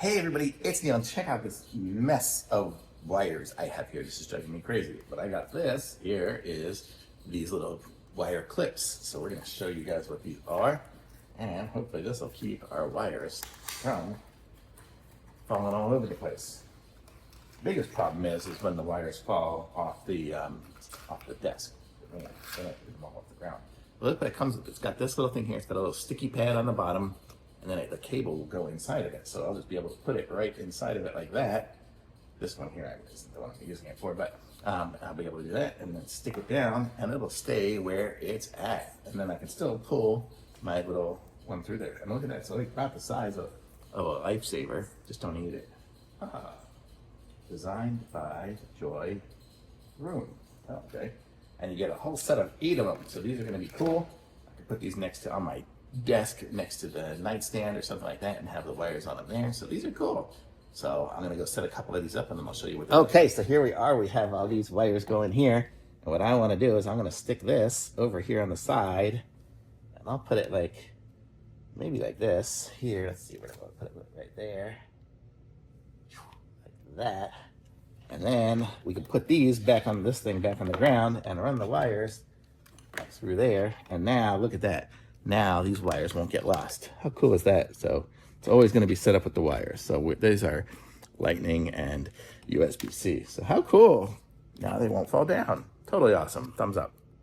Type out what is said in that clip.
Hey everybody, it's Neil, and check out this mess of wires I have here. This is driving me crazy, but I got this. Here is these little wire clips. So we're gonna show you guys what these are, and hopefully this will keep our wires from falling all over the place. The biggest problem is when the wires fall off the desk. They don't fall off the ground. Look what it comes with. It's got this little thing here. It's got a little sticky pad on the bottom, and then the cable will go inside of it. So I'll just be able to put it right inside of it like that. This one here isn't the one I'm using it for, but I'll be able to do that and then stick it down, and it'll stay where it's at. And then I can still pull my little one through there. And look at that. So it's about the size of a lifesaver. Just don't need it. Designed by JOYROOM. Okay. And you get a whole set of 8 of them. So these are going to be cool. I can put these on my desk next to the nightstand or something like that and have the wires on them there. So these are cool. So I'm going to go set a couple of these up and then I'll show you what they're doing. Okay, so here we are. We have all these wires going here. And what I want to do is I'm going to stick this over here on the side. And I'll put it like, maybe like this. Here, let's see where I'm going to put it right there. Like that. And then we can put these back on this thing, back on the ground, and run the wires through there. And now, look at that. Now these wires won't get lost. How cool is that? So it's always going to be set up with the wires. So these are Lightning and USB-C. So how cool. Now they won't fall down. Totally awesome. Thumbs up.